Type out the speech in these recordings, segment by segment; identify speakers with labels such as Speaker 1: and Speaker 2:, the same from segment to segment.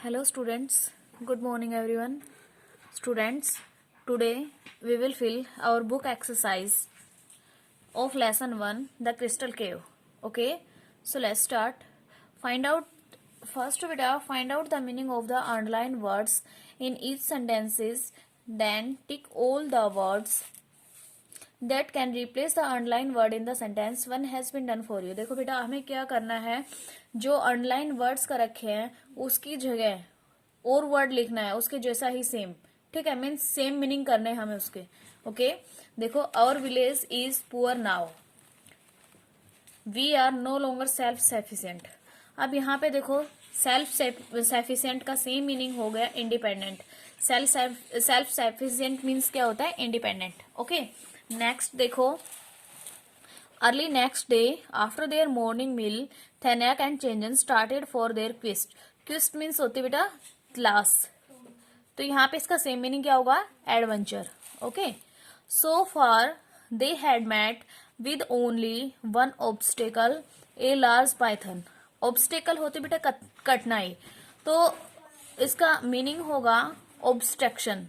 Speaker 1: Hello students, good morning everyone. Students, today we will fill our book exercise of lesson 1, The Crystal Cave. Okay, so let's start. Find out find out the meaning of the underlined words in each sentences, then tick all the words that can replace the underlined word in the sentence. One has been done for you. देखो बेटा हमें क्या करना है, जो underline words का रखे हैं उसकी जगह और वर्ड लिखना है उसके जैसा ही सेम. ठीक है, मीन्स सेम मीनिंग करने हैं हमें उसके. ओके, देखो our village is poor now, we are no longer self sufficient. अब यहाँ पे देखो सेल्फ सफिशिएंट का सेम मीनिंग हो गया इंडिपेंडेंट. सेल्फ सफिशिएंट मीन्स क्या होता है, इंडिपेंडेंट. ओके, नेक्स्ट देखो, early next day after their morning meal Thenak and Changan started for their quest. Quest means होती बेटा क्लास, तो यहाँ पे इसका सेम मीनिंग क्या होगा, adventure. Okay, so far they had met with only one obstacle, a large python. Obstacle होती बेटा कठिनाई, तो इसका मीनिंग होगा ऑब्स्ट्रक्शन.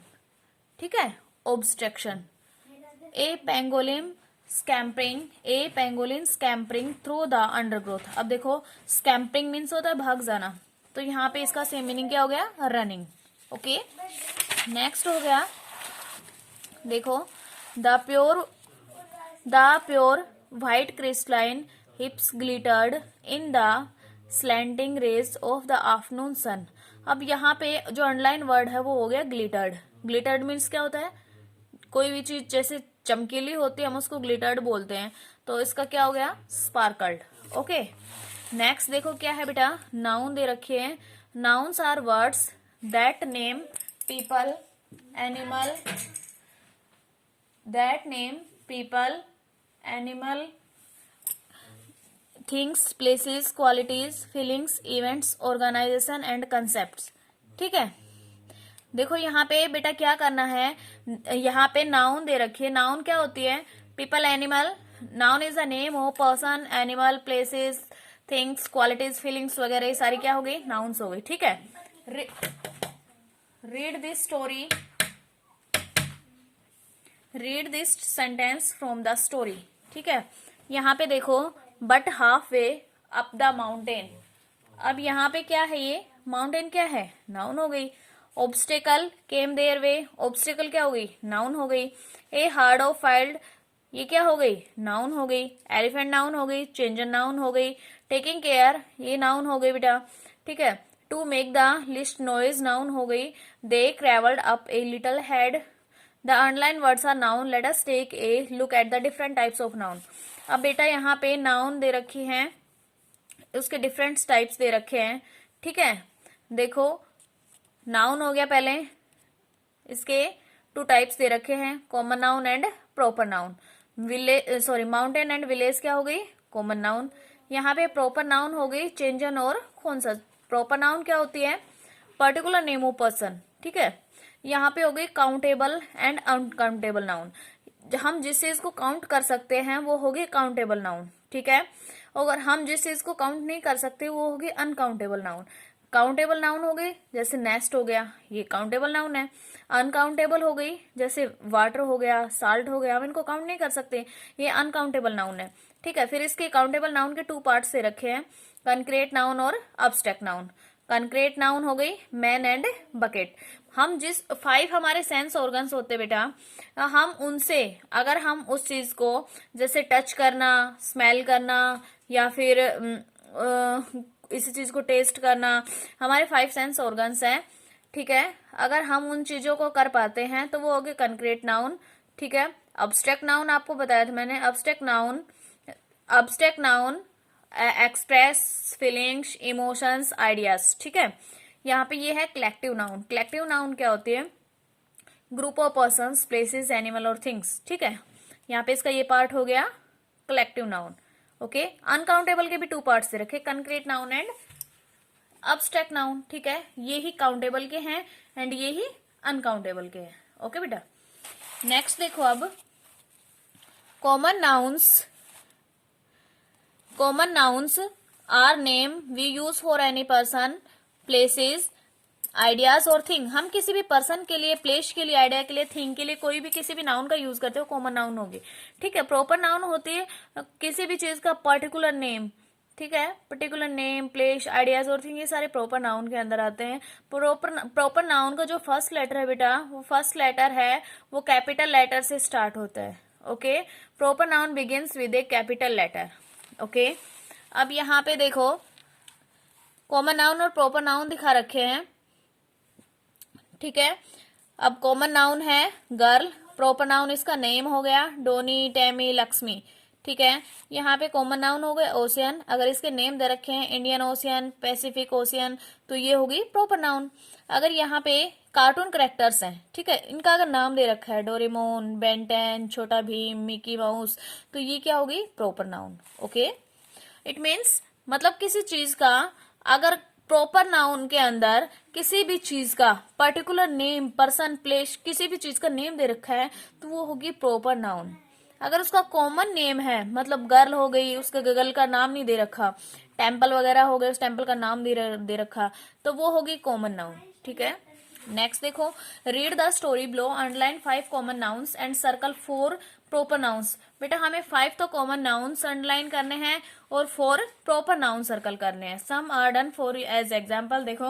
Speaker 1: ठीक है, obstruction. A pangolin scampering through the undergrowth. अब देखो स्कैम्परिंग मीन्स होता है भाग जाना, तो यहाँ पे इसका सेम मीनिंग क्या हो गया, रनिंग. ओके, नेक्स्ट हो गया देखो, the pure white crystalline heaps glittered in the slanting rays of the afternoon sun. अब यहाँ पे जो अंडरलाइन वर्ड है वो हो गया ग्लिटर्ड. ग्लिटर्ड मीन्स क्या होता है, कोई भी चीज जैसे चमकीली होती है हम उसको ग्लिटर्ड बोलते हैं, तो इसका क्या हो गया, स्पार्कल्ड. ओके, नेक्स्ट देखो क्या है बेटा, नाउन दे रखे हैं. Nouns are words that name people animal things, places, qualities, feelings, events, organization and concepts. ठीक है, देखो यहाँ पे बेटा क्या करना है, यहाँ पे नाउन दे रखी है. नाउन क्या होती है, people, animal. Noun is a name of person, animal, places, things, qualities, feelings वगैरह ये सारी क्या हो गई, नाउन्स हो गई. ठीक है, read this sentence from the story. ठीक है, यहाँ पे देखो, but half way up the mountain. अब यहाँ पे क्या है, ये माउंटेन क्या है, नाउन हो गई. Obstacle came their way, obstacle क्या हो गई, नाउन हो गई. ए हार्ड ऑफ फाइल्ड, ये क्या हो गई, नाउन हो गई. एलिफेंट नाउन हो गई, चेंजन नाउन हो गई. टेकिंग केयर ये नाउन हो गई बेटा. ठीक है, to make the least noise noun हो गई. They travelled up a little head. The underline words are noun. Let us take a look at the different types of noun. अब बेटा यहाँ पे नाउन दे रखी हैं, उसके डिफरेंट टाइप्स दे रखे हैं. ठीक है, देखो नाउन हो गया, पहले इसके टू टाइप्स दे रखे हैं, common noun and proper noun. Mountain and village क्या हो गई, कॉमन नाउन. यहाँ पे प्रॉपर नाउन हो गई चेंजन और खोंसा. प्रॉपर नाउन क्या होती है, पर्टिकुलर नेम ऑफ पर्सन. ठीक है, यहाँ पे हो गई काउंटेबल एंड अनकाउंटेबल नाउन. हम जिस चीज को काउंट कर सकते हैं वो होगी काउंटेबल नाउन. ठीक है, अगर हम जिस चीज को काउंट नहीं कर सकते वो होगी अनकाउंटेबल नाउन. काउंटेबल नाउन हो गई जैसे नेस्ट हो गया, ये काउंटेबल नाउन है. अनकाउंटेबल हो गई जैसे वाटर हो गया, साल्ट हो गया, हम इनको काउंट नहीं कर सकते, ये अनकाउंटेबल नाउन है. ठीक है, फिर इसके काउंटेबल नाउन के टू पार्ट से रखे हैं, कंक्रीट नाउन और अब्स्ट्रैक्ट नाउन. कंक्रीट नाउन हो गई मैन एंड बकेट. हम जिस 5 हमारे सेंस ऑर्गन्स होते बेटा, हम उनसे अगर हम उस चीज को जैसे टच करना, स्मेल करना या फिर इसी चीज को टेस्ट करना, हमारे 5 सेंस ऑर्गन्स हैं. ठीक है, अगर हम उन चीजों को कर पाते हैं तो वो हो गए कंक्रीट नाउन. ठीक है, अब्स्ट्रैक्ट नाउन आपको बताया था मैंने. Abstract noun express feelings, emotions, ideas. ठीक है, यहाँ पे ये है कलेक्टिव नाउन. कलेक्टिव नाउन क्या होती है, group of persons, places, animal और थिंग्स. ठीक है, यहाँ पे इसका ये पार्ट हो गया कलेक्टिव नाउन. ओके, अनकाउंटेबल के भी 2 पार्ट्स दे रखे, concrete noun and abstract noun. ठीक है, ये ही काउंटेबल के हैं एंड ये ही अनकाउंटेबल के हैं. ओके बेटा, नेक्स्ट देखो, अब common nouns are name we use for any person, places, ideas और थिंग, हम किसी भी पर्सन के लिए, प्लेस के लिए, आइडिया के लिए, थिंग के लिए कोई भी किसी भी नाउन का यूज करते हो, कॉमन नाउन होगी। ठीक है, प्रॉपर नाउन होती है किसी भी चीज का पर्टिकुलर नेम। ठीक है, पर्टिकुलर नेम, प्लेस, आइडियाज और थिंग, ये सारे प्रॉपर नाउन के अंदर आते हैं। प्रॉपर नाउन का जो फर्स्ट लेटर है बेटा, वो फर्स्ट लेटर है वो कैपिटल लेटर से स्टार्ट होता है। Okay, proper noun begins with a capital letter. Okay, अब यहाँ पे देखो कॉमन नाउन और प्रॉपर नाउन दिखा रखे हैं। ठीक है, अब कॉमन नाउन है गर्ल, प्रॉपर नाउन इसका नेम हो गया डोनी, टेमी, लक्ष्मी। ठीक है, यहाँ पे कॉमन नाउन हो गए ओशियन, अगर इसके नेम दे रखे हैं इंडियन ओशियन, पैसिफिक ओशियन, तो ये होगी प्रॉपर नाउन। अगर यहाँ पे कार्टून करेक्टर्स हैं, ठीक है, इनका अगर नाम दे रखा है डोरेमोन, बेंटेन, छोटा भीम, मिकी माउस, तो ये क्या होगी proper noun. Okay, it means मतलब किसी चीज का अगर प्रॉपर नाउन के अंदर किसी भी चीज का पर्टिकुलर नेम, पर्सन, प्लेस, किसी भी चीज का नेम दे रखा है तो वो होगी प्रॉपर नाउन। अगर उसका कॉमन नेम है, मतलब गर्ल हो गई, उसके गर्ल का नाम नहीं दे रखा, टेम्पल वगैरह हो गए, उस टेम्पल का नाम दे रखा, तो वो होगी कॉमन नाउन। ठीक है, नेक्स्ट देखो, read the story below, underline 5 common nouns and circle 4 proper nouns. बेटा हमें 5 तो कॉमन नाउन्स अंडरलाइन करने हैं और 4 प्रॉपर नाउन सर्कल करने हैं। Some are done for as example. देखो,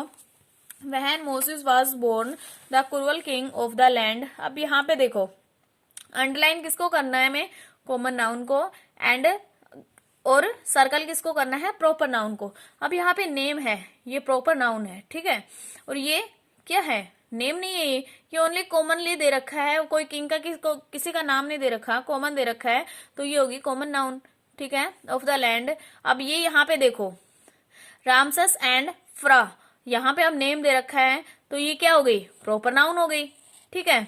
Speaker 1: when Moses was born the cruel king of the land. अब यहाँ पे देखो अंडरलाइन किसको करना है हमें, कॉमन नाउन को, एंड और सर्कल किसको करना है, प्रॉपर नाउन को। अब यहाँ पे नेम है, ये प्रॉपर नाउन है। ठीक है, और ये क्या है, नेम नहीं है, ये ओनली कॉमनली दे रखा है, कोई किंग का किसी का नाम नहीं दे रखा, कॉमन दे रखा है, तो ये होगी कॉमन नाउन। ठीक है, ऑफ द लैंड। अब ये यहाँ पे देखो रामसस एंड फ्रा, यहाँ पे अब नेम दे रखा है, तो ये क्या हो गई, प्रॉपर नाउन हो गई। ठीक है,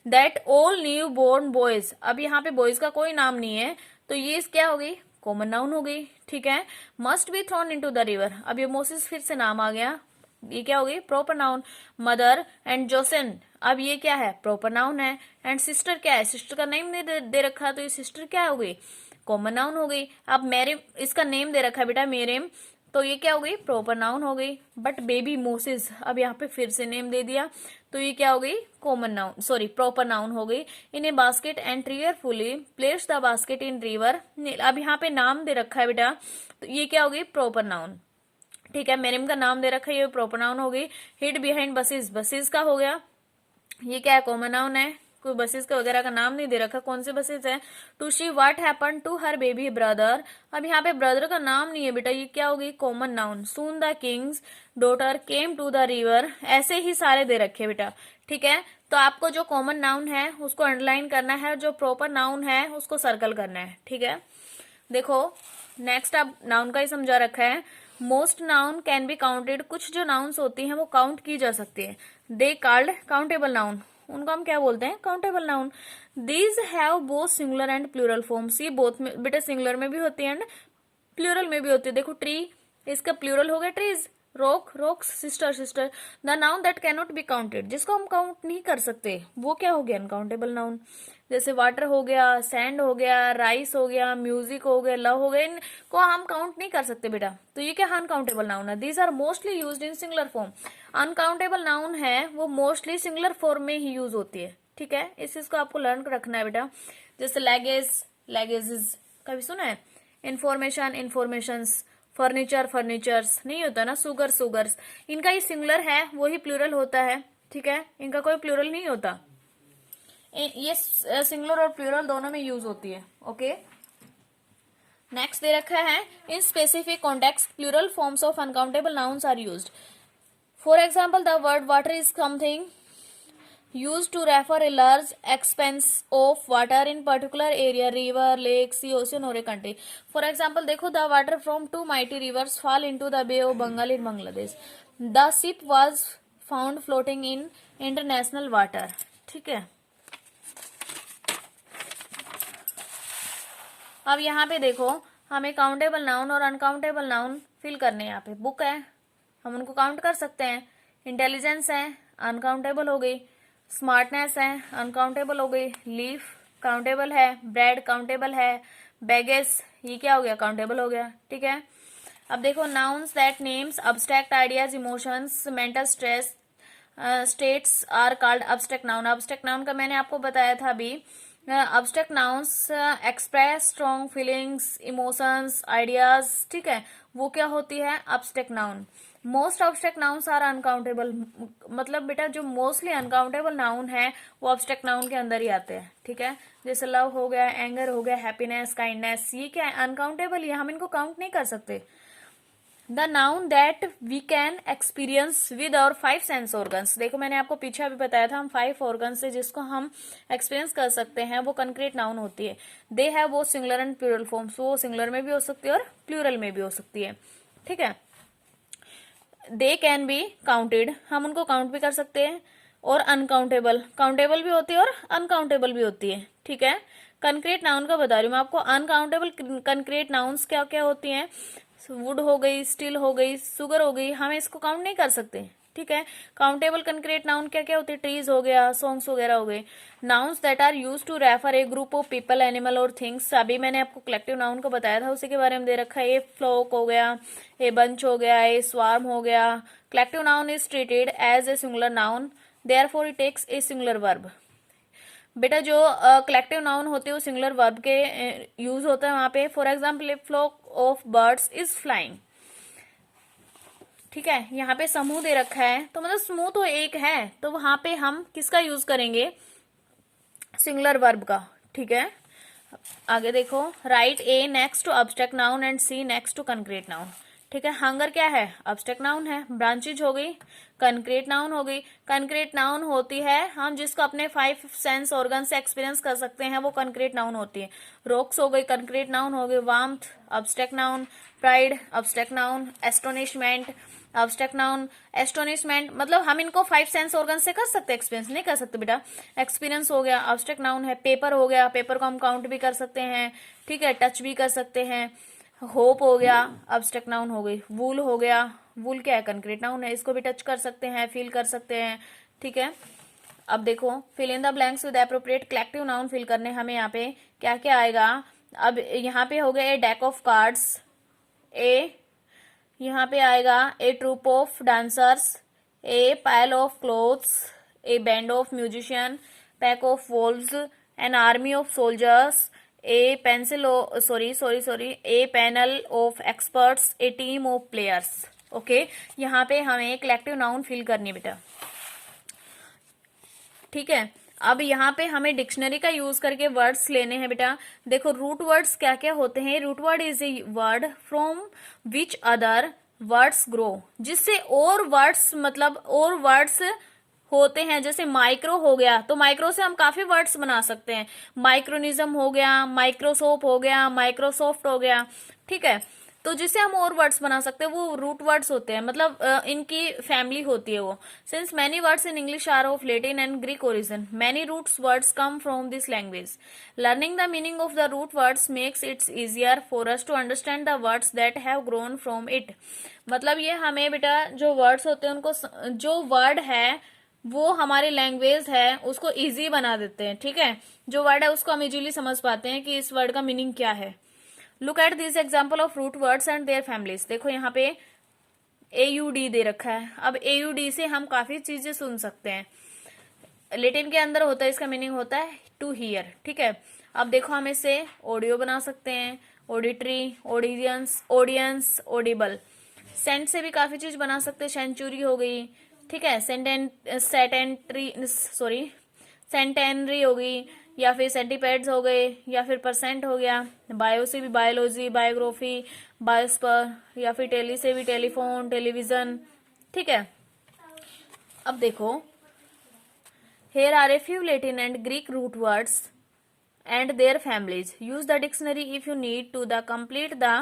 Speaker 1: that all new born boys, अब यहाँ पे बॉयज का कोई नाम नहीं है, तो ये क्या हो गई, कॉमन नाउन हो गई। ठीक है, must be thrown into the river, अब ये मोसेस फिर से नाम आ गया, ये क्या हो गई, proper noun. Mother and Jonsson, अब ये क्या है, प्रॉपर नाउन है। एंड सिस्टर क्या है, सिस्टर का नेम नहीं दे रखा, तो ये सिस्टर क्या हो गई, कॉमन नाउन हो गई। अब मेरे इसका नेम दे रखा है बेटा मेरेम, तो ये क्या हो गई, प्रॉपर नाउन हो गई। बट बेबी मोसेस, अब यहाँ पे फिर से नेम दे दिया, तो ये क्या हो गई, common noun, sorry proper noun हो गई। In a basket and carefully place the basket in river, अब यहाँ पे नाम दे रखा है बेटा, तो ये क्या हो गई, प्रॉपर नाउन। ठीक है, मेरिम का नाम दे रखा है, ये प्रॉपर नाउन हो गई। हिड बिहाइंड बसेस, बसेस का हो गया, ये क्या है, कॉमन नाउन है, कोई बसेस का वगैरह का नाम नहीं दे रखा, कौन से बसेस है। To see what happen to her baby brother, अब यहाँ पे ब्रदर का नाम नहीं है बेटा, ये क्या होगी, common noun. Soon the king's daughter came to the river, ऐसे ही सारे दे रखे बेटा। ठीक है, तो आपको जो कॉमन नाउन है उसको अंडरलाइन करना है, जो प्रॉपर नाउन है उसको सर्कल करना है। ठीक है, देखो नेक्स्ट अब नाउन का ही समझा रखा है। Most noun can be counted, कुछ जो नाउन्स होती हैं वो काउंट की जा सकती है। दे कॉल्ड काउंटेबल नाउन, उनको हम क्या बोलते हैं, countable noun. These have both singular and plural forms, ये बोथ में बेटा सिंगुलर में भी होती है एंड प्लूरल में भी होती है। देखो ट्री, इसका प्लूरल हो गया trees, rock, rocks, sister, sister. The noun that can not be counted, जिसको हम काउंट नहीं कर सकते, वो क्या हो गया, अनकाउंटेबल नाउन। जैसे वाटर हो गया, सैंड हो गया, राइस हो गया, म्यूजिक हो गया, लव हो गया, इनको हम काउंट नहीं कर सकते बेटा, तो ये क्या अनकाउंटेबल नाउन है। These are mostly used in singular form, uncountable noun है वो मोस्टली सिंगुलर फॉर्म में ही यूज होती है। ठीक है, इस चीज को आपको लर्न रखना है बेटा। जैसे लैगेज, लैगेजेस, कभी सुना है। इंफॉर्मेशन, इंफॉर्मेशंस, फर्नीचर, फर्नीचर्स, नहीं होता ना। सुगर, सुगर्स, इनका ही सिंगुलर है, वो ही प्लूरल होता है। ठीक है, इनका कोई प्लूरल नहीं होता, ये सिंगुलर और प्लूरल दोनों में यूज होती है। ओके, नेक्स्ट दे रखा है, in specific context plural forms of uncountable nouns are used. For example, the word water is something used to refer a large expanse of water in particular area, river, lake, sea, ocean or a country. For example, देखो, the water from two mighty rivers fall into the Bay of Bengal in Bangladesh. The ship was found floating in international water. ठीक है, अब यहाँ पे देखो हमें countable noun और uncountable noun fill करने हैं। यहाँ पे बुक है, हम उनको काउंट कर सकते हैं। इंटेलिजेंस है, अनकाउंटेबल हो गई। स्मार्टनेस है, अनकाउंटेबल हो गई। लीफ काउंटेबल है, ब्रेड काउंटेबल है, बैगेज ये क्या हो गया, काउंटेबल हो गया। ठीक है, अब देखो nouns that names abstract ideas, emotions, mental stress, states are called abstract noun. Abstract noun का मैंने आपको बताया था अभी। Abstract nouns express strong feelings, emotions, ideas, ठीक है, वो क्या होती है, abstract noun. Most abstract nouns are uncountable, मतलब बेटा जो मोस्टली अनकाउंटेबल नाउन है वो अब्स्ट्रैक्ट नाउन के अंदर ही आते हैं, ठीक है। जैसे लव हो गया, एंगर हो गया, हैप्पीनेस, काइंडनेस, ये क्या है, अनकाउंटेबल, ये हम इनको काउंट नहीं कर सकते। The noun that we can experience with our 5 sense organs, देखो मैंने आपको पीछे अभी बताया था, हम 5 ऑर्गन से जिसको हम एक्सपीरियंस कर सकते हैं वो कंक्रीट नाउन होती है। दे हैव वो सिंगुलर एंड प्लूरल फॉर्म्स, वो सिंगुलर में भी हो सकती है और प्लूरल में भी हो सकती है, ठीक है। दे कैन बी काउंटेड, हम उनको काउंट भी कर सकते हैं, और अनकाउंटेबल, काउंटेबल भी होती है और अनकाउंटेबल भी होती है, ठीक है। कंक्रीट नाउन का बता रही हूँ मैं आपको। अनकाउंटेबल कंक्रीट नाउन्स क्या क्या होती हैं, वुड हो गई, स्टील हो गई, सुगर हो गई, हम इसको काउंट नहीं कर सकते, ठीक है। काउंटेबल कंक्रीट नाउन क्या क्या होती है, ट्रीज हो गया, सॉन्ग्स वगैरह हो गए। Nouns that are use to refer a group of people, animal और थिंग्स, अभी मैंने आपको कलेक्टिव नाउन को बताया था, उसी के बारे में दे रखा है। ए फ्लोक हो गया, ए बंच हो गया, ए स्वार्म हो गया। Collective noun is treated as a singular noun, therefore it takes a singular verb. बेटा जो कलेक्टिव नाउन होते हैं वो सिंगुलर वर्ब के यूज होता है वहां पे। For example a flock of birds is flying, ठीक है। यहाँ पे समूह दे रखा है तो मतलब समूह तो एक है, तो वहां पे हम किसका यूज करेंगे, सिंगुलर वर्ब का, ठीक है। आगे देखो, write A next to abstract noun and C next to concrete noun, ठीक है। हंगर क्या है, अब्स्ट्रैक्ट नाउन है। ब्रांचेज हो गई, कंक्रीट नाउन हो गई। कंक्रीट नाउन होती है हम जिसको अपने 5 सेंस ऑर्गन से एक्सपीरियंस कर सकते हैं, वो कंक्रीट नाउन होती है। रॉक्स हो गई, कंक्रीट नाउन हो गई। Warmth, abstract noun. Pride, abstract noun. Astonishment, abstract noun. Astonishment मतलब हम इनको 5 सेंस ऑर्गन से कर सकते हैं, एक्सपीरियंस नहीं कर सकते बेटा। एक्सपीरियंस हो गया, अब्स्ट्रैक्ट नाउन है। पेपर हो गया, पेपर को हम काउंट भी कर सकते हैं, ठीक है, टच भी कर सकते हैं। होप हो गया, अब्स्ट्रैक्ट नाउन हो गई। वूल हो गया, वूल क्या है, कंक्रीट नाउन है, इसको भी टच कर सकते हैं, फील कर सकते हैं, ठीक है। अब देखो, fill in the blanks with appropriate collective noun fill करने हमें यहाँ पे क्या क्या आएगा। अब यहाँ पे हो गया a deck of cards, a यहाँ पे आएगा a troop of dancers, a pile of clothes, a band of musician, pack of wolves, an army of soldiers, a pencil a panel of experts, a team of players. Okay, यहाँ पे हमें collective noun fill करनी है बेटा, ठीक है। अब यहाँ पे हमें डिक्शनरी का यूज करके वर्ड्स लेने हैं बेटा। देखो रूट वर्ड्स क्या क्या होते हैं। Root word is a word from which other words grow, जिससे और वर्ड्स मतलब और वर्ड्स होते हैं। जैसे माइक्रो हो गया तो माइक्रो से हम काफी वर्ड्स बना सकते हैं। माइक्रोनिज्म हो गया, माइक्रोसोप हो गया, माइक्रोसॉफ्ट हो गया, ठीक है। तो जिससे हम और वर्ड्स बना सकते हैं वो रूट वर्ड्स होते हैं, मतलब इनकी फैमिली होती है वो। Since many words in English are of Latin and Greek origin, many roots words come from this language. Learning the meaning of the root words makes it's easier for us to understand the words that have grown from it. मतलब ये हमें बेटा जो words होते हैं उनको, जो word है वो हमारी लैंग्वेज है उसको इजी बना देते हैं, ठीक है। जो वर्ड है उसको हम इजीली समझ पाते हैं कि इस वर्ड का मीनिंग क्या है। Look at this example of root words and their families. देखो यहाँ पे AUD दे रखा है। अब AUD से हम काफी चीजें सुन सकते हैं। लैटिन के अंदर होता है, इसका मीनिंग होता है टू हियर, ठीक है। अब देखो हम इससे ऑडियो बना सकते हैं, ऑडिटरी, ऑडियंस, ऑडिबल। सेंट से भी काफी चीज बना सकते हैं। सेंचुरी हो गई, ठीक है, सेंटेनरी हो गई, या फिर सेंटीपेड्स हो गए, या फिर परसेंट हो गया। बायो से भी बायोलॉजी, बायोग्राफी, बायोस्पर, या फिर टेली से भी टेलीफोन, टेलीविजन, ठीक है। अब देखो, here are a few Latin and Greek root words and their families. Use the dictionary if you need to the complete the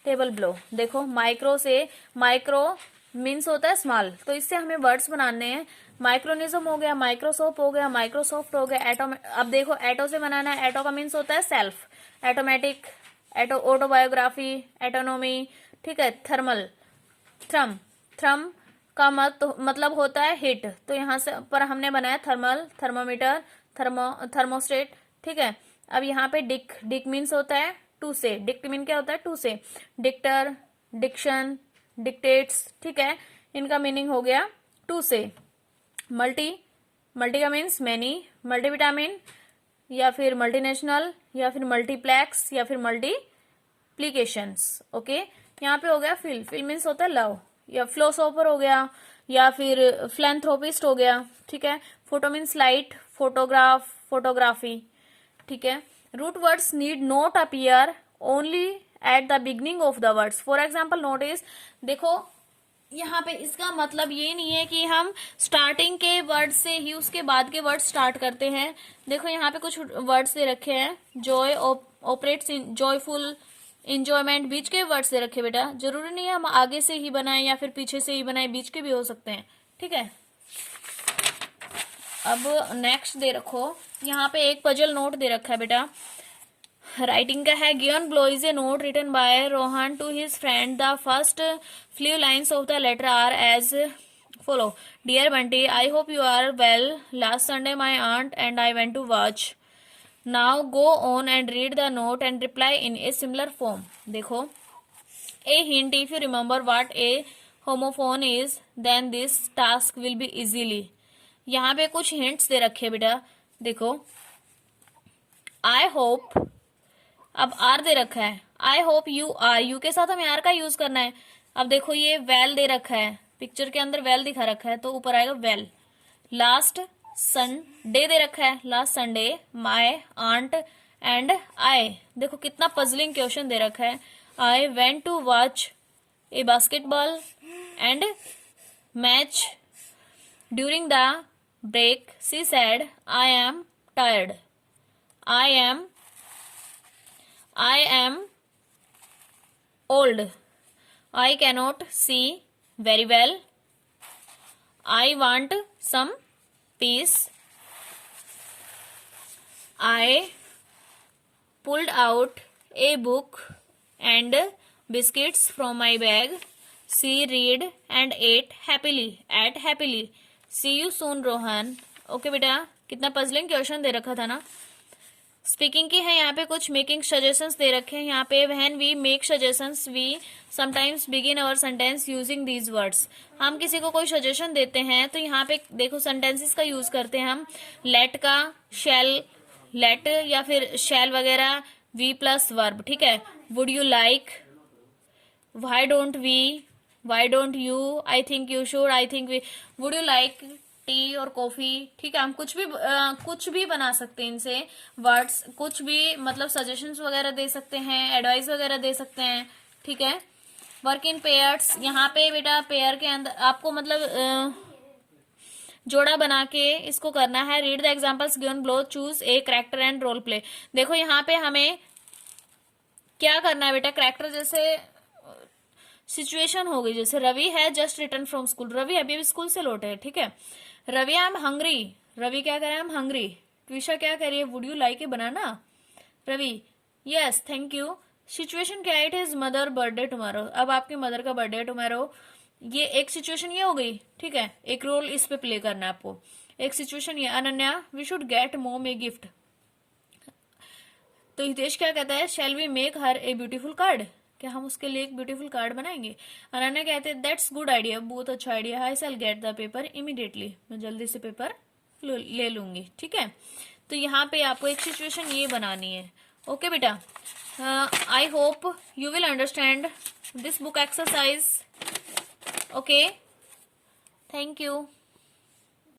Speaker 1: table below. देखो माइक्रो से, माइक्रो मीन्स होता है स्मॉल, तो इससे हमें वर्ड्स बनाने हैं। माइक्रोनिज्म हो गया, माइक्रोसोप हो गया, माइक्रोसॉफ्ट हो गया। एटो, अब देखो एटो से बनाना है। एटो का मीन्स होता है सेल्फ, एटोमेटिक, ऑटोबायोग्राफी, एटोनॉमी, ठीक है। थर्मल, थ्रम का मतलब होता है हीट, तो यहाँ से पर हमने बनाया थर्मल, थर्मोमीटर, थर्मोस्टेट, ठीक है। अब यहाँ पे डिक मीन्स होता है टू से। डिक्ट मीन क्या होता है, टू से। डिक्टर, डिक्शन, डिक्टेट्स, ठीक है, इनका मीनिंग हो गया टू से। मल्टी का मीन्स मैनी, मल्टीविटामिन या फिर मल्टीनेशनल या फिर मल्टीप्लेक्स या फिर मल्टीप्लीकेशंस। ओके, यहाँ पे हो गया फिल मीन्स होता है लव, या फिलोसोफर हो गया या फिर फिलैंथ्रोपिस्ट हो गया। ठीक है, photo means light, photograph, photography. ठीक है, root words need not appear only at the beginning of the words. For example notice, देखो यहाँ पे इसका मतलब ये नहीं है कि हम स्टार्टिंग के वर्ड से ही उसके बाद के वर्ड स्टार्ट करते हैं। देखो यहाँ पे कुछ वर्ड्स दे रखे हैं, जॉय, ऑपरेट्स, जॉयफुल, इंजॉयमेंट, बीच के वर्ड्स दे रखे बेटा। जरूरी नहीं है हम आगे से ही बनाएं या फिर पीछे से ही बनाएं, बीच के भी हो सकते हैं। ठीक है, अब नेक्स्ट दे रखो, यहाँ पे एक पजल नोट दे रखा है बेटा, राइटिंग का है। Given below is a note written by Rohan to his friend. The first few lines of the letter are as follow. Dear Bunty, I hope you are well. Last Sunday my aunt and I went to watch. Now go on and read the note and reply in a similar form. देखो, a hint, if you remember what a homophone is then this task will be easily. यहाँ पे कुछ hints दे रखे बेटा। देखो, I hope, अब are दे रखा है, I hope you are, you के साथ हमें आर का यूज करना है। अब देखो ये वेल दे रखा है, पिक्चर के अंदर वेल दिखा रखा है तो ऊपर आएगा वेल। लास्ट संडे दे रखा है, last Sunday my aunt and I. देखो कितना पजलिंग क्वेश्चन दे रखा है। I went to watch a basketball and match during the break she said I am tired. I am old. I cannot see very well. I want some peace. I pulled out a book and biscuits from my bag. She read and ate happily. See you soon, Rohan. Okay बेटा, कितना puzzling question दे रखा था ना। Speaking की है, यहाँ पे कुछ मेकिंग सजेशंस दे रखे हैं। यहाँ पे when we make suggestions we sometimes begin our sentence using these words. हम किसी को कोई सजेशन देते हैं तो यहाँ पे देखो सेंटेंसेस का यूज करते हैं हम। लेट का शैल, लेट या फिर शैल वगैरह, वी प्लस वर्ब। ठीक है, would you like, why don't we, why don't you, I think you should, I think we, would you like tea और कॉफी। ठीक है, हम कुछ भी बना सकते हैं इनसे वर्ड्स, कुछ भी मतलब सजेशंस वगैरह दे सकते हैं, एडवाइस वगैरह दे सकते हैं। ठीक है, वर्क इन पेयर्स, यहाँ पे बेटा पेयर के अंदर आपको मतलब जोड़ा बना के इसको करना है। Read the examples given below, choose a character and role play. देखो यहाँ पे हमें क्या करना है बेटा, कैरेक्टर जैसे सिचुएशन हो गई, जैसे रवि है just return from school, Ravi अभी स्कूल से लौटे है। ठीक है, Ravi I am hungry, Ravi क्या कह रहा है, आई एम हंग्री। ट्विशा क्या कह रही है, would you like a banana. Ravi yes thank you. Situation क्या है, it is mother birthday tomorrow, अब आपकी मदर का बर्थडे है टुमारो। ये एक सिचुएशन ये हो गई। ठीक है, एक रोल इस पे प्ले करना है आपको। एक सिचुएशन ये, Ananya we should get mom a gift. तो हितेश क्या कहता है, shall we make her a beautiful card, क्या हम उसके लिए एक ब्यूटीफुल कार्ड बनाएंगे। अनन्या कहते हैं दैट्स गुड आइडिया, बहुत अच्छा आइडिया है, I shall get the paper immediately, मैं जल्दी से पेपर ले लूंगी। ठीक है, तो यहाँ पे आपको एक सिचुएशन ये बनानी है। ओके बेटा, आई hope you will understand this book exercise. Okay, thank you.